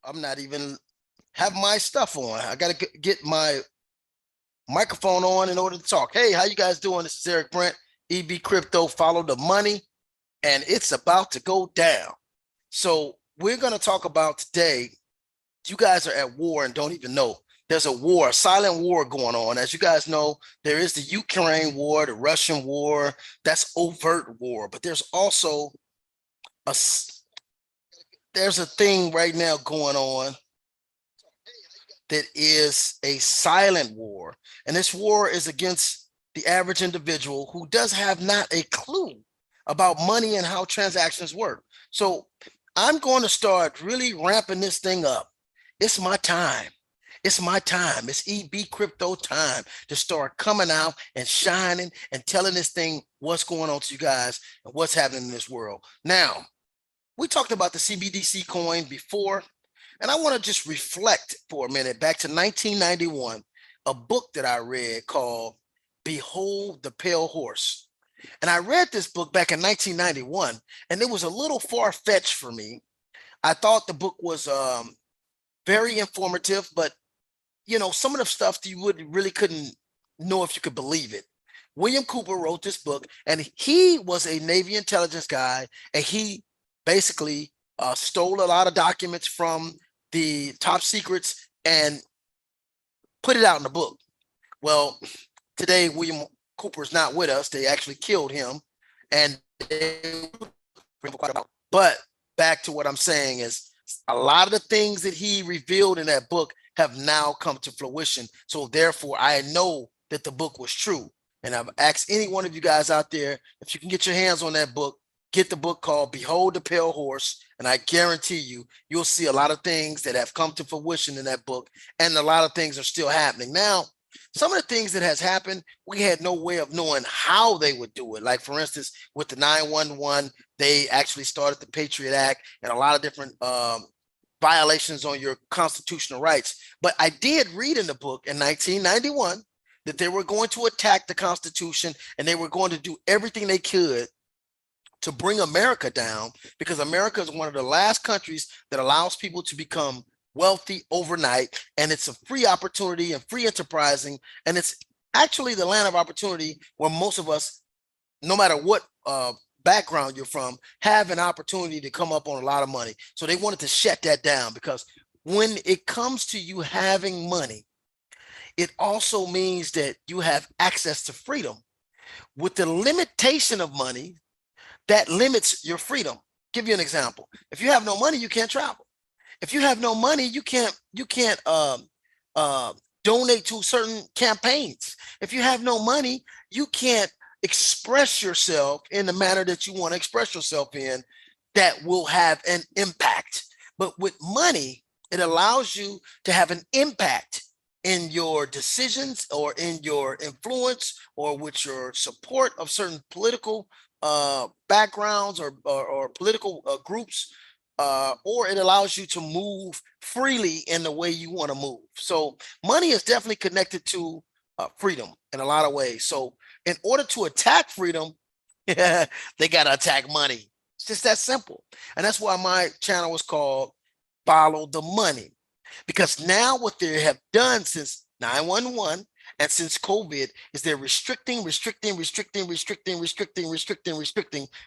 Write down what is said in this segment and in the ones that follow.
I'm not even have my stuff on. I got to get my microphone on in order to talk. Hey, how you guys doing? This is Eric Brent, EB Crypto. Follow the money, and it's about to go down. So we're going to talk about today. You guys are at war and don't even know. There's a war, a silent war going on. As you guys know, there is the Ukraine war, the Russian war. That's overt war, but there's also a there's a thing right now going on that is a silent war. And this war is against the average individual who does have not a clue about money and how transactions work. So I'm going to start really ramping this thing up. It's my time. It's my time. It's EB crypto time to start coming out and shining and telling this thing what's going on to you guys and what's happening in this world. Now, we talked about the CBDC coin before, and I want to just reflect for a minute back to 1991, a book that I read called Behold the Pale Horse. And I read this book back in 1991, and it was a little far-fetched for me. I thought the book was very informative, but you know, some of the stuff you really couldn't know if you could believe it. William Cooper wrote this book, and he was a Navy intelligence guy, and he basically stole a lot of documents from the top secrets and put it out in the book. Well, today William Cooper is not with us. They actually killed him, and but back to what I'm saying is a lot of the things that he revealed in that book have now come to fruition. So therefore, I know that the book was true. And I've asked any one of you guys out there, if you can get your hands on that book, get the book called Behold the Pale Horse. And I guarantee you, you'll see a lot of things that have come to fruition in that book. And a lot of things are still happening. Now, some of the things that has happened, we had no way of knowing how they would do it. Like, for instance, with the 911, they actually started the Patriot Act and a lot of different violations on your constitutional rights. But I did read in the book in 1991 that they were going to attack the Constitution and they were going to do everything they could to bring America down, because America is one of the last countries that allows people to become wealthy overnight, and it's a free opportunity and free enterprising, and it's actually the land of opportunity where most of us, no matter what background you're from, have an opportunity to come up on a lot of money. So they wanted to shut that down, because when it comes to you having money, it also means that you have access to freedom. With the limitation of money, that limits your freedom. Give you an example. If you have no money, you can't travel. If you have no money, you can't donate to certain campaigns. If you have no money, you can't express yourself in the manner that you want to express yourself in that will have an impact. But with money, it allows you to have an impact in your decisions or in your influence or with your support of certain political backgrounds or political groups, or it allows you to move freely in the way you want to move. So money is definitely connected to freedom in a lot of ways. So in order to attack freedom, they got to attack money. It's just that simple. And that's why my channel was called Follow the Money. Because now what they have done since 911 and since COVID is they're restricting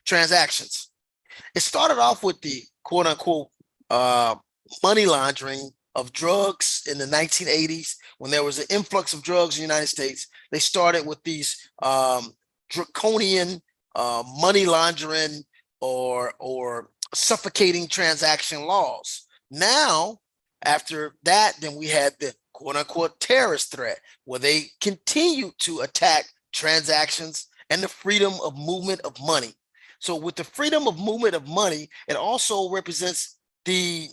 transactions. It started off with the quote unquote money laundering of drugs in the 1980s when there was an influx of drugs in the United States. They started with these draconian money laundering or suffocating transaction laws. Now, after that, then we had the quote unquote terrorist threat, where they continue to attack transactions and the freedom of movement of money. So with the freedom of movement of money, it also represents the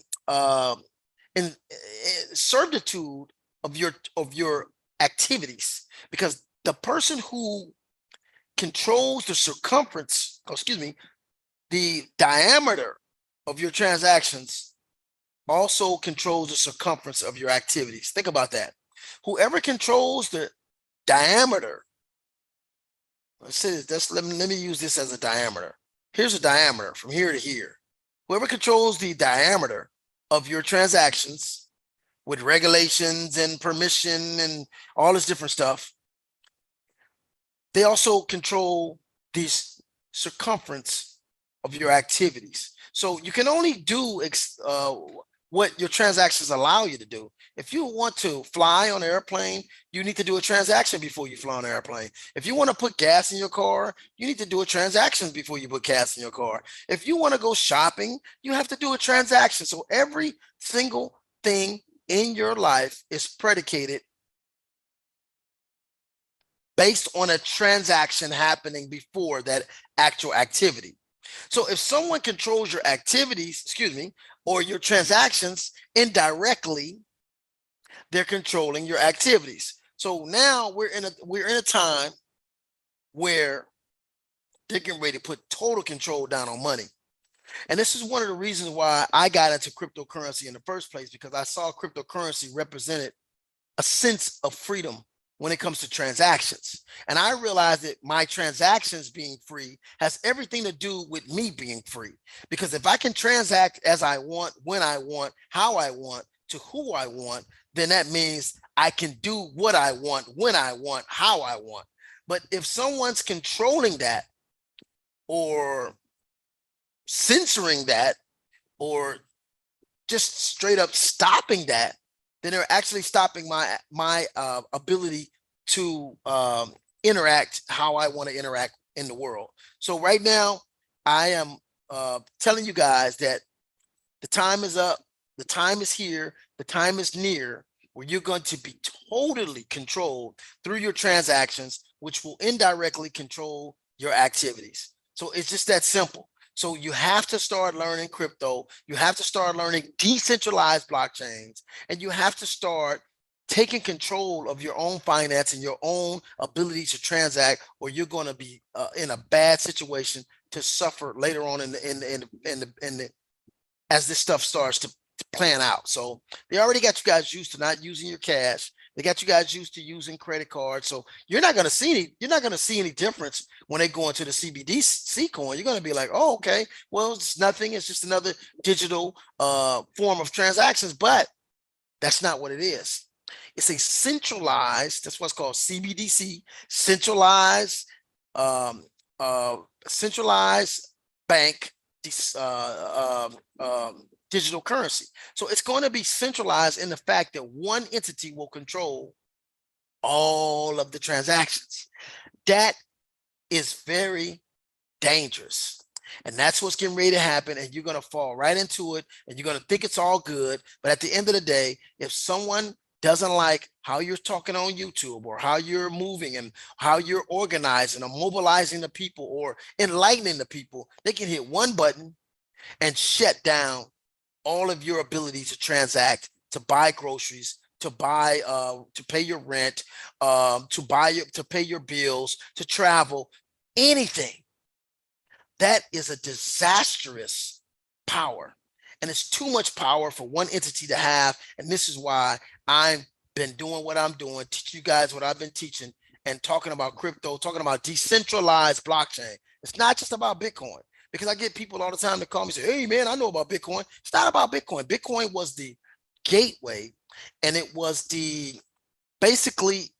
certitude of your activities, because the person who controls the circumference, the diameter of your transactions also controls the circumference of your activities. Think about that. Whoever controls the diameter, let me use this as a diameter. Here's a diameter from here to here. Whoever controls the diameter of your transactions with regulations and permission and all this different stuff. They also control the circumference of your activities. So you can only do what your transactions allow you to do. If you want to fly on an airplane, you need to do a transaction before you fly on an airplane. If you want to put gas in your car, you need to do a transaction before you put gas in your car. If you want to go shopping, you have to do a transaction. So every single thing in your life is predicated based on a transaction happening before that actual activity. So if someone controls your activities, or your transactions indirectly, they're controlling your activities. So now we're in a time where they're getting ready to put total control down on money. And this is one of the reasons why I got into cryptocurrency in the first place, because I saw cryptocurrency represented a sense of freedom when it comes to transactions. And I realized that my transactions being free has everything to do with me being free. Because if I can transact as I want, when I want, how I want, to who I want, then that means I can do what I want, when I want, how I want. But if someone's controlling that or censoring that or just straight up stopping that, then they're actually stopping my ability to interact how I want to interact in the world. So right now, I am telling you guys that the time is up, the time is here, the time is near, where you're going to be totally controlled through your transactions, which will indirectly control your activities. So it's just that simple. So you have to start learning crypto. You have to start learning decentralized blockchains, and you have to start taking control of your own finance and your own ability to transact, or you're going to be in a bad situation to suffer later on as this stuff starts to plan out. So they already got you guys used to not using your cash. They got you guys used to using credit cards. So you're not going to see any difference when they go into the CBDC coin. You're going to be like, oh, okay, well, it's nothing. It's just another digital form of transactions. But that's not what it is. It's a centralized, that's what's called CBDC, centralized bank digital currency. So it's going to be centralized in the fact that one entity will control all of the transactions. That is very dangerous. And that's what's getting ready to happen. And you're going to fall right into it. And you're going to think it's all good. But at the end of the day, if someone doesn't like how you're talking on YouTube, or how you're moving and how you're organizing or mobilizing the people or enlightening the people, they can hit one button and shut down all of your ability to transact, to buy groceries, to buy, to pay your rent, to pay your bills, to travel, anything. That is a disastrous power. And it's too much power for one entity to have. And this is why I've been doing what I'm doing, teach you guys what I've been teaching, and talking about crypto, talking about decentralized blockchain. It's not just about Bitcoin, because I get people all the time that call me and say, hey, man, I know about Bitcoin. It's not about Bitcoin. Bitcoin was the gateway, and it was basically,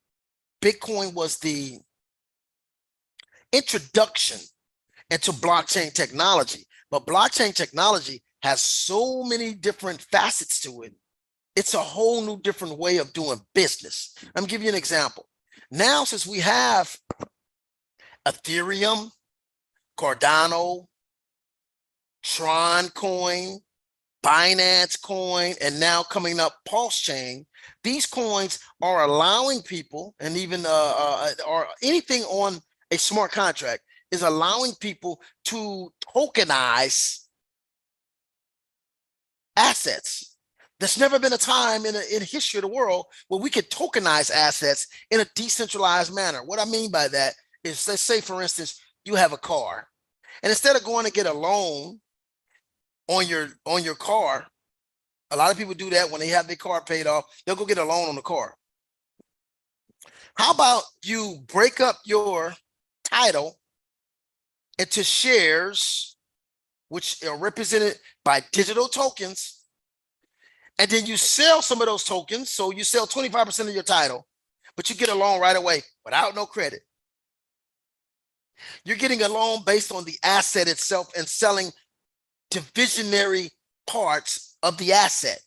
Bitcoin was the introduction into blockchain technology. But blockchain technology has so many different facets to it. It's a whole new different way of doing business. I'm gonna give you an example. Now, since we have Ethereum, Cardano, Tron coin, Binance coin, and now coming up Pulse Chain, these coins are allowing people, and even or anything on a smart contract is allowing people to tokenize assets. There's never been a time in the history of the world where we could tokenize assets in a decentralized manner. What I mean by that is, let's say, for instance, you have a car, and instead of going to get a loan on your car, a lot of people do that when they have their car paid off. They'll go get a loan on the car. How about you break up your title into shares, which are represented by digital tokens, And then you sell some of those tokens. So you sell 25% of your title, but you get a loan right away without no credit. You're getting a loan based on the asset itself and selling divisionary parts of the asset.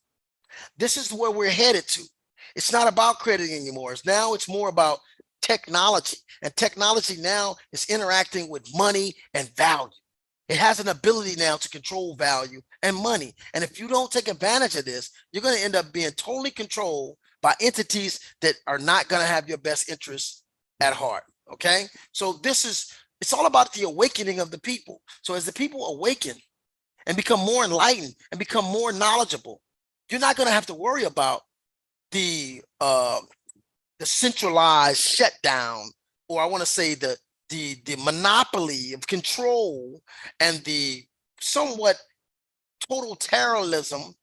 This is where we're headed to. It's not about credit anymore. It's more about technology. And technology now is interacting with money and value. It has an ability now to control value and money. And if you don't take advantage of this, you're going to end up being totally controlled by entities that are not going to have your best interests at heart. Okay. So it's all about the awakening of the people. So as the people awaken and become more enlightened and become more knowledgeable, you're not going to have to worry about the centralized shutdown, or I want to say the monopoly of control and the somewhat totalitarianism,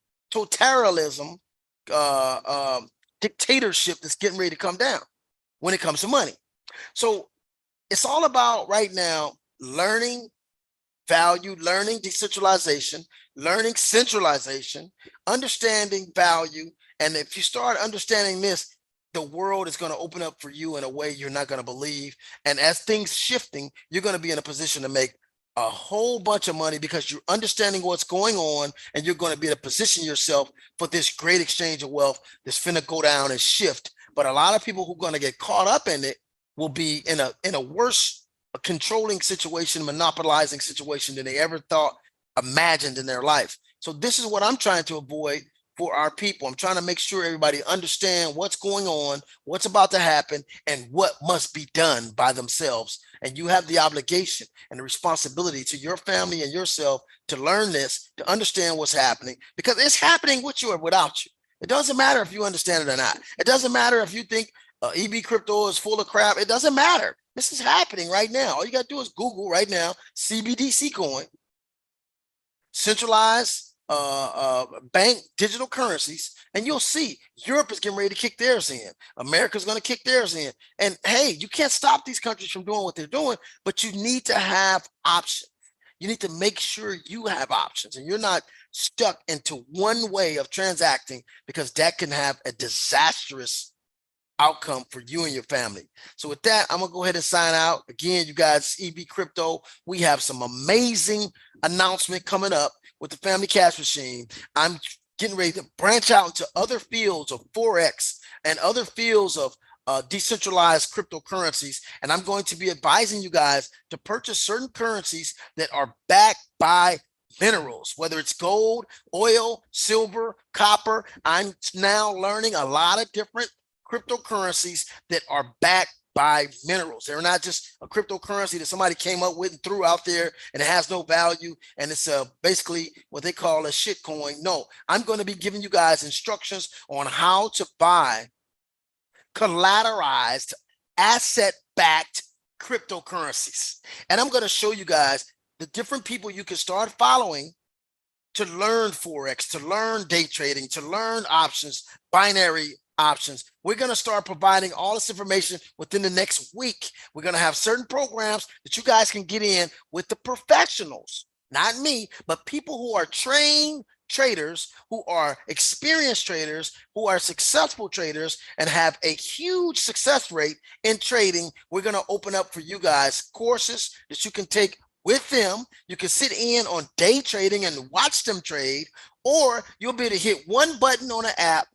dictatorship that's getting ready to come down when it comes to money. So it's all about right now learning value, learning decentralization, learning centralization, understanding value. And if you start understanding this, the world is going to open up for you in a way you're not going to believe. And as things shifting, you're going to be in a position to make a whole bunch of money because you're understanding what's going on, and you're going to be able to position yourself for this great exchange of wealth that's finna go down and shift. But a lot of people who are going to get caught up in it will be in a worse controlling situation, monopolizing situation than they ever imagined in their life. So this is what I'm trying to avoid for our people. I'm trying to make sure everybody understand what's going on, what's about to happen, and what must be done by themselves. And you have the obligation and the responsibility to your family and yourself to learn this, to understand what's happening, because it's happening with you or without you. It doesn't matter if you understand it or not. It doesn't matter if you think EB crypto is full of crap. It doesn't matter. This is happening right now. All you got to do is Google right now, CBDC coin, centralized bank digital currencies, and you'll see Europe is getting ready to kick theirs in. America's going to kick theirs in. And hey, you can't stop these countries from doing what they're doing, but you need to have options. You need to make sure you have options and you're not stuck into one way of transacting, because that can have a disastrous outcome for you and your family. So with that, I'm gonna go ahead and sign out. Again, you guys, EB Crypto, we have some amazing announcement coming up with the Family Cash Machine. I'm getting ready to branch out into other fields of Forex and other fields of decentralized cryptocurrencies. And I'm going to be advising you guys to purchase certain currencies that are backed by minerals, whether it's gold, oil, silver, copper. I'm now learning a lot of different cryptocurrencies that are backed by minerals. They're not just a cryptocurrency that somebody came up with and threw out there and it has no value and it's basically what they call a shit coin. No, I'm going to be giving you guys instructions on how to buy collateralized, asset-backed cryptocurrencies. And I'm going to show you guys the different people you can start following to learn Forex, to learn day trading, to learn options, binary options. We're going to start providing all this information within the next week. We're going to have certain programs that you guys can get in with the professionals, not me, but people who are trained traders, who are experienced traders, who are successful traders and have a huge success rate in trading. We're going to open up for you guys courses that you can take with them. You can sit in on day trading and watch them trade, or you'll be able to hit one button on an app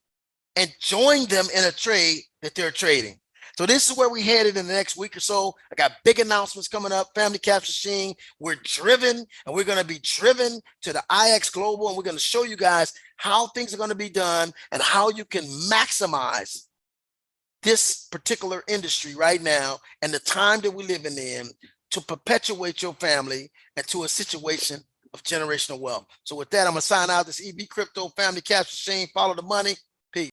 and join them in a trade that they're trading. So this is where we headed in the next week or so. I got big announcements coming up. Family Cash Machine, we're driven, and we're going to be driven to the IX Global, and we're going to show you guys how things are going to be done and how you can maximize this particular industry right now and the time that we're living in to perpetuate your family and to a situation of generational wealth. So with that, I'm going to sign out. This EB Crypto Family Cash Machine. Follow the money.